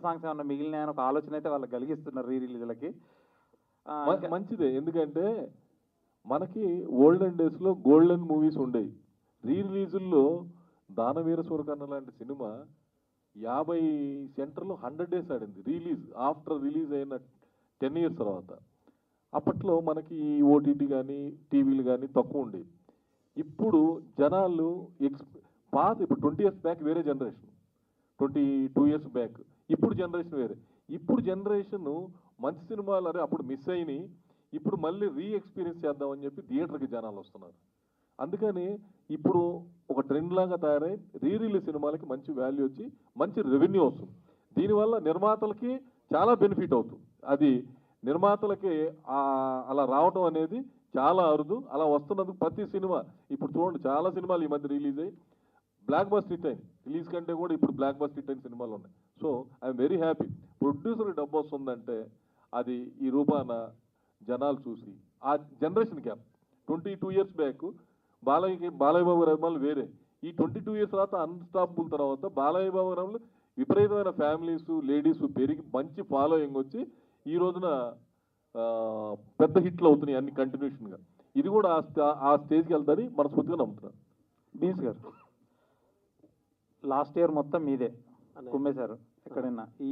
Songs ఏమన్నా మిగిలినాయని ఒక ఆలోచన అయితే వాళ్ళకి కలిగిస్తున్నారు రీ రిలీజ్లకి. మంచిదే, ఎందుకంటే మనకి ఓల్డెన్ డేస్లో గోల్డెన్ మూవీస్ ఉండేవి. రీ రిలీజుల్లో దానవీర సూరకర్ణ లాంటి సినిమా 50 సెంటర్లో 100 డేస్ ఆడింది రిలీజ్, ఆఫ్టర్ రిలీజ్ అయిన 10 ఇయర్స్ తర్వాత. అప్పట్లో మనకి ఈ ఓటీటీ కానీ టీవీలు కానీ తక్కువ ఉండేవి. ఇప్పుడు జనాలు ఇప్పుడు 20 ఇయర్స్ బ్యాక్ వేరే జనరేషన్, 22 ఇయర్స్ బ్యాక్, ఇప్పుడు జనరేషన్ వేరే. ఇప్పుడు జనరేషన్ మంచి సినిమాలు అరే అప్పుడు మిస్ అయినాయి, ఇప్పుడు మళ్ళీ రీ ఎక్స్పీరియన్స్ చేద్దామని చెప్పి థియేటర్కి జనాలు వస్తున్నారు. అందుకని ఇప్పుడు ఒక ట్రెండ్ లాగా తయారై రీ రిలీజ్ సినిమాలకి మంచి వాల్యూ వచ్చి మంచి రెవెన్యూ వస్తుంది. దీనివల్ల నిర్మాతలకి చాలా బెనిఫిట్ అవుతుంది. అది నిర్మాతలకి అలా రావడం అనేది చాలా అరుదు. అలా వస్తున్నందుకు ప్రతి సినిమా ఇప్పుడు చూడండి, చాలా సినిమాలు ఈ మధ్య రిలీజ్ అయ్యి బ్లాక్ బస్టర్ హిట్ అయింది. రిలీజ్ కంటే కూడా ఇప్పుడు బ్లాక్ బస్టర్ హిట్ అయిన సినిమాలు ఉన్నాయి. So I'm very happy. ప్రొడ్యూసర్కి డబ్బు వస్తుందంటే అది ఈ రూపాన జనాలు చూసి ఆ generation gap 22 years back Balayya Babu అభిమానులు వేరే, ఈ 22 ఇయర్స్ తర్వాత అన్స్టాపబుల్ తర్వాత బాలయ్య బాబు అభిమానులు విపరీతమైన ఫ్యామిలీస్ లేడీస్ పెరిగి మంచి ఫాలోయింగ్ వచ్చి ఈ రోజున పెద్ద హిట్లు అవుతున్నాయి అన్ని కంటిన్యూషన్గా. ఇది కూడా ఆ స్టేజ్కి వెళ్తుంది మనస్ఫూర్తిగా నమ్ముతున్నాను. బీన్స్ గారు లాస్ట్ ఇయర్ మొత్తం మీదే కుమ్మేశారు ఎక్కడైనా. ఈ